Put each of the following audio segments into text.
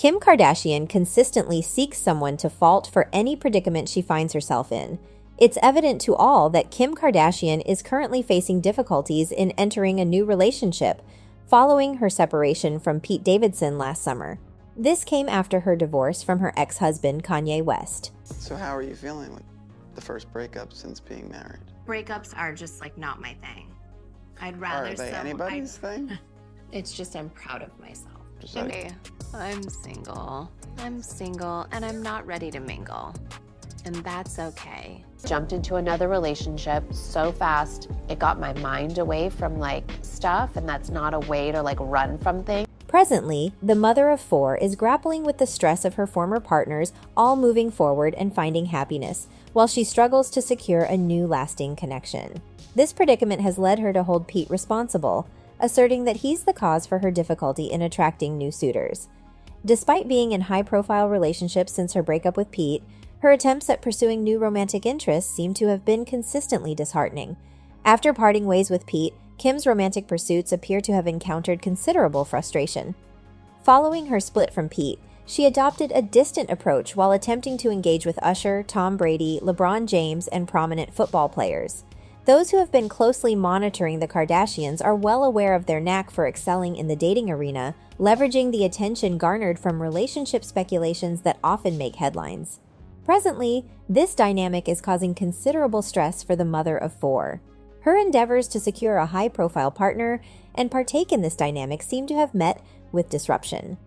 Kim Kardashian consistently seeks someone to fault for any predicament she finds herself in. It's evident to all that Kim Kardashian is currently facing difficulties in entering a new relationship, following her separation from Pete Davidson last summer. This came after her divorce from her ex-husband, Kanye West. So how are you feeling with the first breakup since being married? Breakups are just like not my thing. I'd rather Are they anybody's thing? It's just I'm proud of myself. Hey, I'm single. And I'm not ready to mingle. And that's okay. Jumped into another relationship so fast, it got my mind away from stuff, and that's not a way to run from things. Presently, the mother of 4 is grappling with the stress of her former partners all moving forward and finding happiness, while she struggles to secure a new lasting connection. This predicament has led her to hold Pete responsible, asserting that he's the cause for her difficulty in attracting new suitors. Despite being in high-profile relationships since her breakup with Pete, her attempts at pursuing new romantic interests seem to have been consistently disheartening. After parting ways with Pete, Kim's romantic pursuits appear to have encountered considerable frustration. Following her split from Pete, she adopted a distant approach while attempting to engage with Usher, Tom Brady, LeBron James, and prominent football players. Those who have been closely monitoring the Kardashians are well aware of their knack for excelling in the dating arena, leveraging the attention garnered from relationship speculations that often make headlines. Presently, this dynamic is causing considerable stress for the mother of 4. Her endeavors to secure a high-profile partner and partake in this dynamic seem to have met with disruption.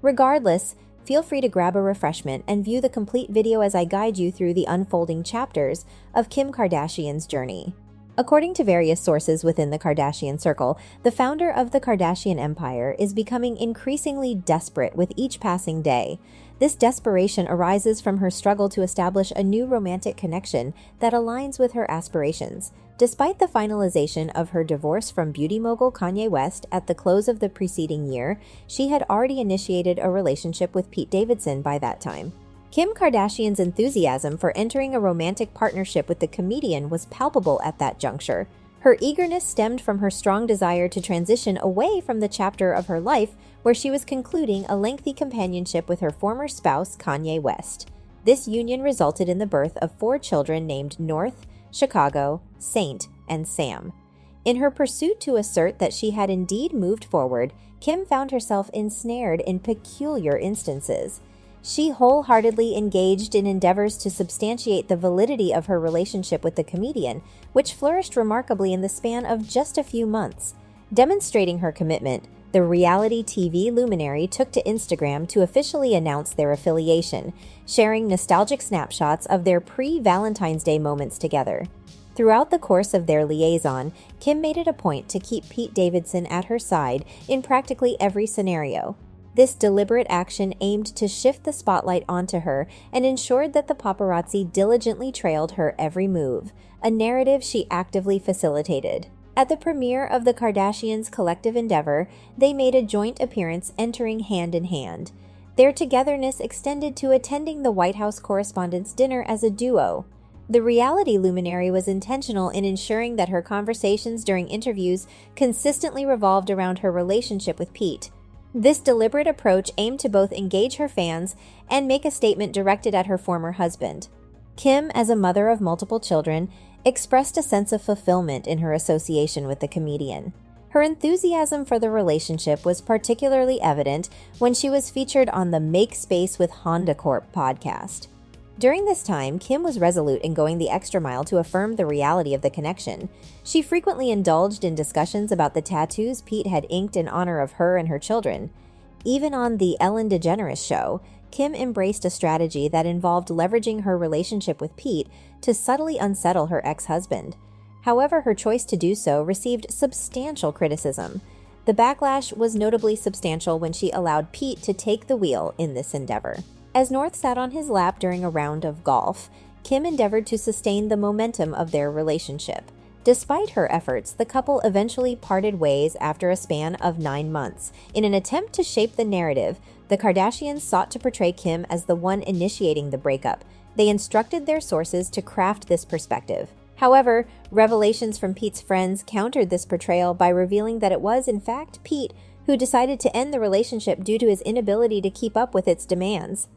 Regardless, feel free to grab a refreshment and view the complete video as I guide you through the unfolding chapters of Kim Kardashian's journey. According to various sources within the Kardashian circle, the founder of the Kardashian empire is becoming increasingly desperate with each passing day. This desperation arises from her struggle to establish a new romantic connection that aligns with her aspirations. Despite the finalization of her divorce from beauty mogul Kanye West at the close of the preceding year, she had already initiated a relationship with Pete Davidson by that time. Kim Kardashian's enthusiasm for entering a romantic partnership with the comedian was palpable at that juncture. Her eagerness stemmed from her strong desire to transition away from the chapter of her life where she was concluding a lengthy companionship with her former spouse, Kanye West. This union resulted in the birth of 4 children named North, Chicago, Saint, and Sam. In her pursuit to assert that she had indeed moved forward, Kim found herself ensnared in peculiar instances. She wholeheartedly engaged in endeavors to substantiate the validity of her relationship with the comedian, which flourished remarkably in the span of just a few months. Demonstrating her commitment, the reality TV luminary took to Instagram to officially announce their affiliation, sharing nostalgic snapshots of their pre-Valentine's Day moments together. Throughout the course of their liaison, Kim made it a point to keep Pete Davidson at her side in practically every scenario. This deliberate action aimed to shift the spotlight onto her and ensured that the paparazzi diligently trailed her every move, a narrative she actively facilitated. At the premiere of the Kardashians' collective endeavor, they made a joint appearance entering hand in hand. Their togetherness extended to attending the White House Correspondents' Dinner as a duo. The reality luminary was intentional in ensuring that her conversations during interviews consistently revolved around her relationship with Pete. This deliberate approach aimed to both engage her fans and make a statement directed at her former husband. Kim, as a mother of multiple children, expressed a sense of fulfillment in her association with the comedian. Her enthusiasm for the relationship was particularly evident when she was featured on the Make Space with Honda Corp podcast. During this time, Kim was resolute in going the extra mile to affirm the reality of the connection. She frequently indulged in discussions about the tattoos Pete had inked in honor of her and her children. Even on The Ellen DeGeneres Show, Kim embraced a strategy that involved leveraging her relationship with Pete to subtly unsettle her ex-husband. However, her choice to do so received substantial criticism. The backlash was notably substantial when she allowed Pete to take the wheel in this endeavor. As North sat on his lap during a round of golf, Kim endeavored to sustain the momentum of their relationship. Despite her efforts, the couple eventually parted ways after a span of 9 months. In an attempt to shape the narrative, the Kardashians sought to portray Kim as the one initiating the breakup. They instructed their sources to craft this perspective. However, revelations from Pete's friends countered this portrayal by revealing that it was, in fact, Pete who decided to end the relationship due to his inability to keep up with its demands.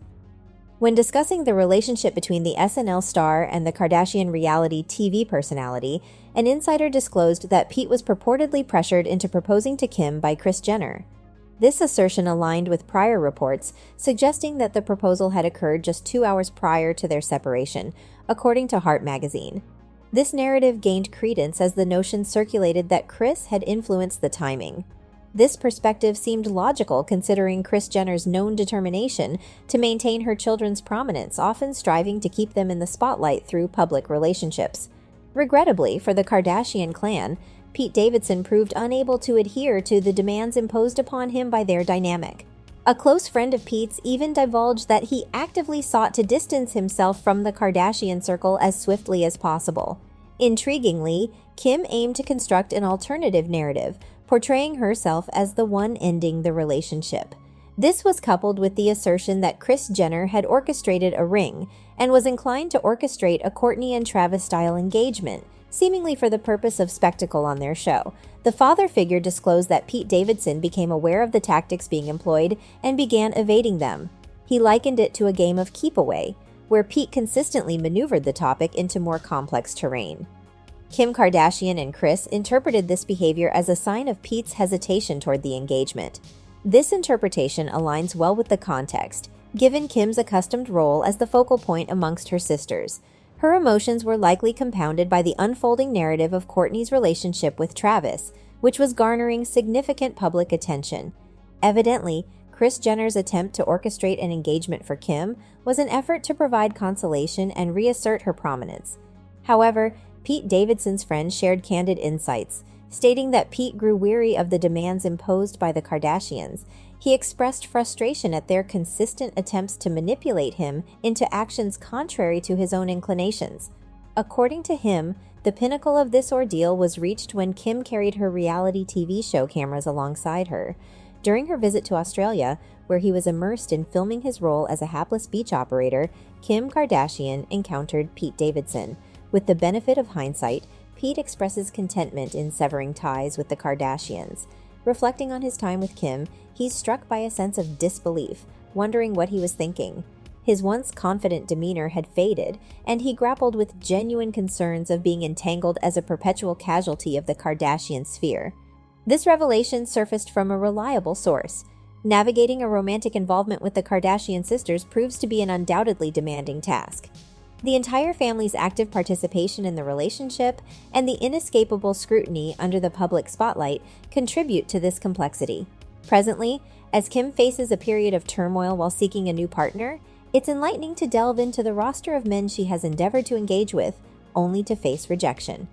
When discussing the relationship between the SNL star and the Kardashian reality TV personality, an insider disclosed that Pete was purportedly pressured into proposing to Kim by Kris Jenner. This assertion aligned with prior reports, suggesting that the proposal had occurred just 2 hours prior to their separation, according to Heart magazine. This narrative gained credence as the notion circulated that Kris had influenced the timing. This perspective seemed logical considering Kris Jenner's known determination to maintain her children's prominence, often striving to keep them in the spotlight through public relationships. Regrettably, for the Kardashian clan, Pete Davidson proved unable to adhere to the demands imposed upon him by their dynamic. A close friend of Pete's even divulged that he actively sought to distance himself from the Kardashian circle as swiftly as possible. Intriguingly, Kim aimed to construct an alternative narrative, portraying herself as the one ending the relationship. This was coupled with the assertion that Kris Jenner had orchestrated a ring and was inclined to orchestrate a Kourtney and Travis-style engagement, seemingly for the purpose of spectacle on their show. The father figure disclosed that Pete Davidson became aware of the tactics being employed and began evading them. He likened it to a game of keep-away, where Pete consistently maneuvered the topic into more complex terrain. Kim Kardashian and Kris interpreted this behavior as a sign of Pete's hesitation toward the engagement. This interpretation aligns well with the context, given Kim's accustomed role as the focal point amongst her sisters. Her emotions were likely compounded by the unfolding narrative of Kourtney's relationship with Travis, which was garnering significant public attention. Evidently, Kris Jenner's attempt to orchestrate an engagement for Kim was an effort to provide consolation and reassert her prominence. However, Pete Davidson's friend shared candid insights, stating that Pete grew weary of the demands imposed by the Kardashians. He expressed frustration at their consistent attempts to manipulate him into actions contrary to his own inclinations. According to him, the pinnacle of this ordeal was reached when Kim carried her reality TV show cameras alongside her. During her visit to Australia, where he was immersed in filming his role as a hapless beach operator, Kim Kardashian encountered Pete Davidson. With the benefit of hindsight, Pete expresses contentment in severing ties with the Kardashians. Reflecting on his time with Kim, he's struck by a sense of disbelief, wondering what he was thinking. His once confident demeanor had faded, and he grappled with genuine concerns of being entangled as a perpetual casualty of the Kardashian sphere. This revelation surfaced from a reliable source. Navigating a romantic involvement with the Kardashian sisters proves to be an undoubtedly demanding task. The entire family's active participation in the relationship and the inescapable scrutiny under the public spotlight contribute to this complexity. Presently, as Kim faces a period of turmoil while seeking a new partner, it's enlightening to delve into the roster of men she has endeavored to engage with, only to face rejection.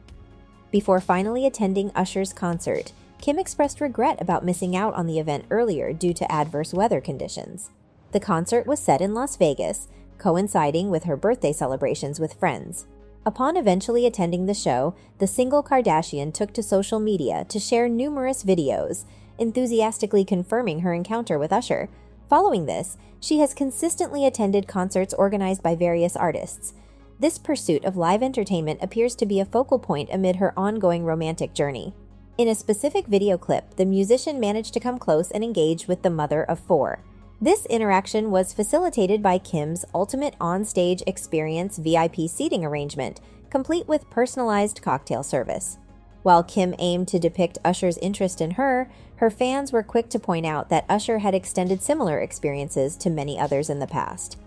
Before finally attending Usher's concert, Kim expressed regret about missing out on the event earlier due to adverse weather conditions. The concert was set in Las Vegas, coinciding with her birthday celebrations with friends. Upon eventually attending the show, the single Kardashian took to social media to share numerous videos, enthusiastically confirming her encounter with Usher. Following this, she has consistently attended concerts organized by various artists. This pursuit of live entertainment appears to be a focal point amid her ongoing romantic journey. In a specific video clip, the musician managed to come close and engage with the mother of four. This interaction was facilitated by Kim's Ultimate On-Stage Experience VIP seating arrangement, complete with personalized cocktail service. While Kim aimed to depict Usher's interest in her, her fans were quick to point out that Usher had extended similar experiences to many others in the past.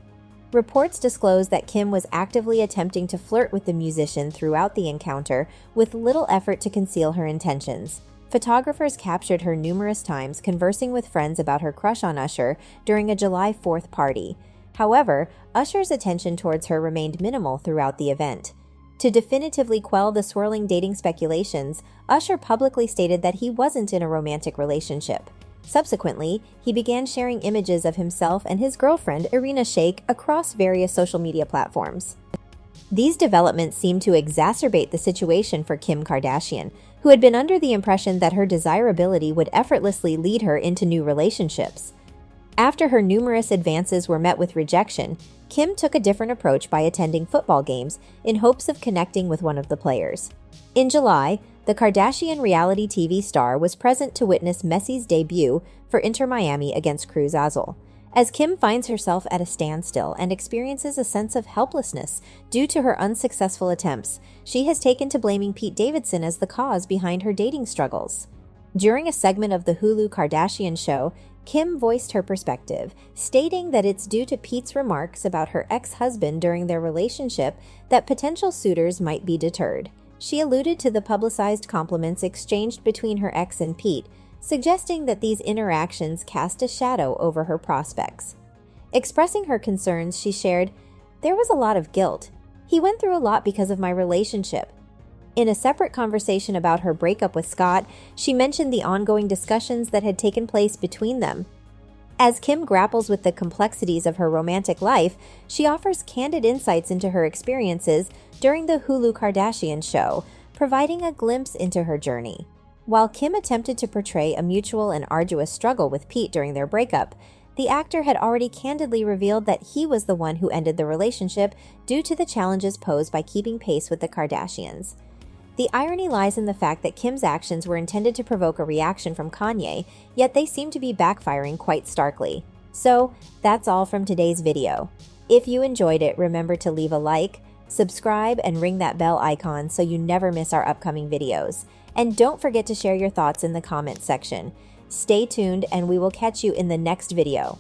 Reports disclose that Kim was actively attempting to flirt with the musician throughout the encounter, with little effort to conceal her intentions. Photographers captured her numerous times conversing with friends about her crush on Usher during a July 4th party. However, Usher's attention towards her remained minimal throughout the event. To definitively quell the swirling dating speculations, Usher publicly stated that he wasn't in a romantic relationship. Subsequently, he began sharing images of himself and his girlfriend, Irina Shayk, across various social media platforms. These developments seem to exacerbate the situation for Kim Kardashian, who had been under the impression that her desirability would effortlessly lead her into new relationships. After her numerous advances were met with rejection, Kim took a different approach by attending football games in hopes of connecting with one of the players. In July, the Kardashian reality TV star was present to witness Messi's debut for Inter Miami against Cruz Azul. As Kim finds herself at a standstill and experiences a sense of helplessness due to her unsuccessful attempts, she has taken to blaming Pete Davidson as the cause behind her dating struggles. During a segment of the Hulu Kardashian show, Kim voiced her perspective, stating that it's due to Pete's remarks about her ex-husband during their relationship that potential suitors might be deterred. She alluded to the publicized compliments exchanged between her ex and Pete, suggesting that these interactions cast a shadow over her prospects. Expressing her concerns, she shared, "There was a lot of guilt. He went through a lot because of my relationship." In a separate conversation about her breakup with Scott, she mentioned the ongoing discussions that had taken place between them. As Kim grapples with the complexities of her romantic life, she offers candid insights into her experiences during the Hulu Kardashian show, providing a glimpse into her journey. While Kim attempted to portray a mutual and arduous struggle with Pete during their breakup, the actor had already candidly revealed that he was the one who ended the relationship due to the challenges posed by keeping pace with the Kardashians. The irony lies in the fact that Kim's actions were intended to provoke a reaction from Kanye, yet they seem to be backfiring quite starkly. So, that's all from today's video. If you enjoyed it, remember to leave a like, subscribe, and ring that bell icon so you never miss our upcoming videos. And don't forget to share your thoughts in the comments section. Stay tuned, and we will catch you in the next video.